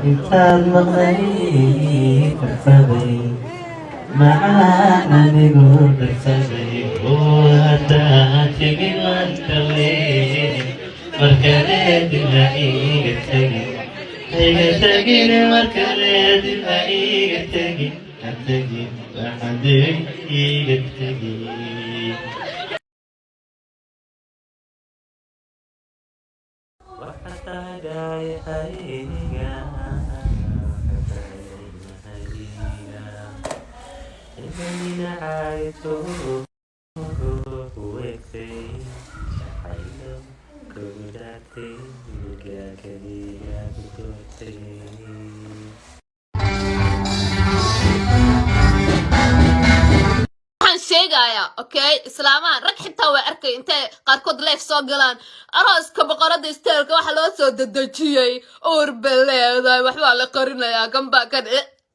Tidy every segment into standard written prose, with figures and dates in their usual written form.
إنسان مغني كسبي معانا نقول كسبي وأتاك بالوالدين مركلات الحقيقة تجي هي تجي مركلات الحقيقة تجي تجي وحدي تجي وحتى جاي حقيقة إننا عايزو وكسي حيلو كوداتي وكاكدي كوداتي sheegaya okay islaamaan rag xitaa way arkay intay qaarkood live soo galaan arooska boqorada isteelka waxa loo soo dadajiyay oor beleeday waxba la qarinayaa gamba kan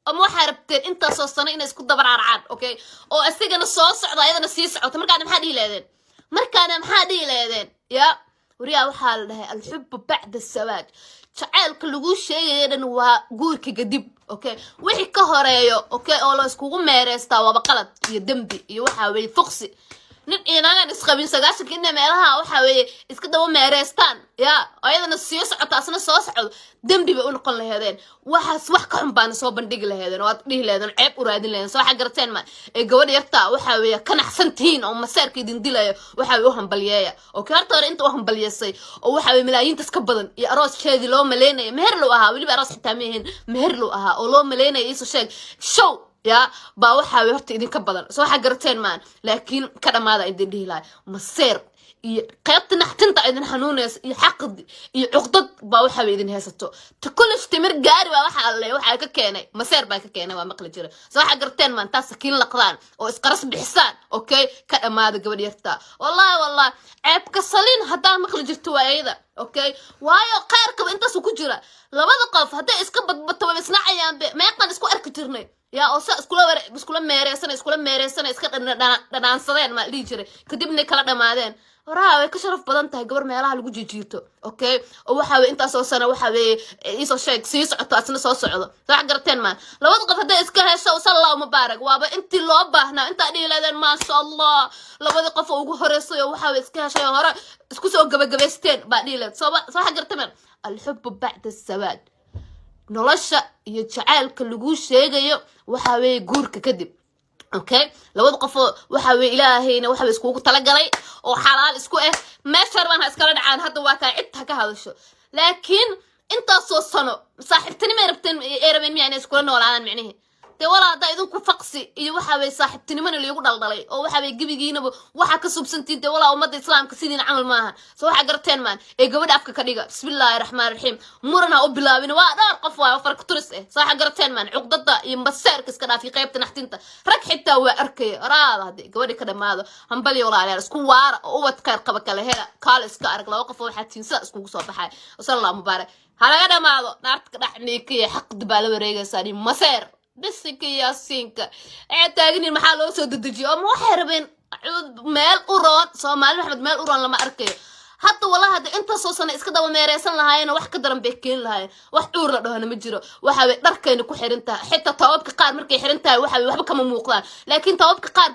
ama waxa rabteen inta soo sano inay isku dabararcaan okay oo asigana soo socda ayadana sii socota markaana maxaa dhihi leedeen ya wariyaa waxa la dhahay al-hub ba'da as-zawaj jacaylka lagu sheegayeen waa guurka kadib okay wixii ka horeeyo okay oo la iskugu meereystaa waa qalad iyo dambi iyo waxa weey fuqsi nin inaanad isqabin sagaashanka inna meelaha waxa weey iska daba meereystaan ya ayadana sii socota asna soo socdo dambi bay u noqon lahaydeen waxaas wax ka xun baan soo bandhigi lahaydeen oo aad dhihi lahaydeen ceeb u raadin lahaydeen soo xagarteen ma ee gabadh yarta waxa weey ka naxsantiin oo masaarka idin dilayo waxa weey u hambalyeeya oo kaarta hore inta u hambalyeesay oo waxa weey milaayiin tas ka badan iyo arooskeedii loo maleynay meher loo ahaa waliba aroos xitaa meehin meher loo ahaa oo loo maleynay isu sheeg show ya ba waxa weey horta idin ka badan soo xagarteen maan laakiin ka dhamaada idin dhihi lahay maseer iyo qaybta naxtinta idin xanuuneys iyo xaqdi iyo cuqdad ba waxa weey idin heesato takulif timir gaari waa waxa alle waxa ka keenay maseer baa ka keenay waa maqli jira soo xagarteen maan taas sakiin laqdaan oo isqaras bixisaan okay ka dhamaada gabadh yarta wallahi ceeb ka salin hadaa maqli jirto waayada okay waayo qaarka intaas ku jira labada qof haday iska badbato way isnacayaan meeqan isku arki jirnay يا أوسا اسكولا ميريسان اسكا دانانسادين ما لي جيري كدبني كلا دمادين وراه way ka sharaf badan tahay gabar meelaha lagu jijiirto okay oo waxa weey inta soo sano waxa weey iso sheeg sii socoto asna soo socdo wax garteen ma labada qof haday iska heesho sallallahu mubaarak waaba intii loo baahnaa inta dhiiladeen ma sha Allah labada qof ugu horeysay waxa weey iska heeshay hore isku soo gabagabeysteen ba dhiilad soo wax garteen al-hub ba'da as-zawaj nolosha iyo jacaylka lagu sheegayo waxa weey guurka kadib okay labada qof waxa weey ilaahayna waxa weey isku tala galay oo xalaal isku meesha rabaan ha iskala dhacaan hadda waa ka cid ka hadasho laakiin inta soo sano saaxiibtini ma rabteen eerabeen miyay isku noolaan macnaheedu te wala hada idinku faqsi iyo waxa weey saaxiibtinimada lagu dhaldhalay oo waxa weey gibigiinaba waxa ka subsantiin te wala ummadda islaamka sidii camal maaha soo waxa garteen maan ee gabadha afka ka dhiga bismillaahir rahmaanir rahiim murana u bilaabin waa dhar qof waa farq turis soo waxa garteen maan cuqdada iyo masaarka iska dhaafi qaybta naxtinta rag xitaa waa arkay raada hadii gabadha ka dhamaado hambal iyo walaalayaal isku waara oo wad ka qaba kala hela kaal iska arag laba qof waxa tiinsa isku soo baxay sallallahu mubaarak halaga dhamaado naarta dhaxniikiyo xaq baa la wareegaysaa maseer بسك يا سينك اعتاقني المحل وسو ددجي او مو حربين ميل قران سومالي محمد ميل قران لما اركي حتى والله هذا انت سو سنه اسك دaba meereysan lahaayeen wax ka daran beekeen lahaayeen wax uur la dhahana ma jiro waxa way dharkayna ku xirintaa xitaa toobka qaar markay xirintaa waxa way waxba kama muuqdaan laakiin toobka qaar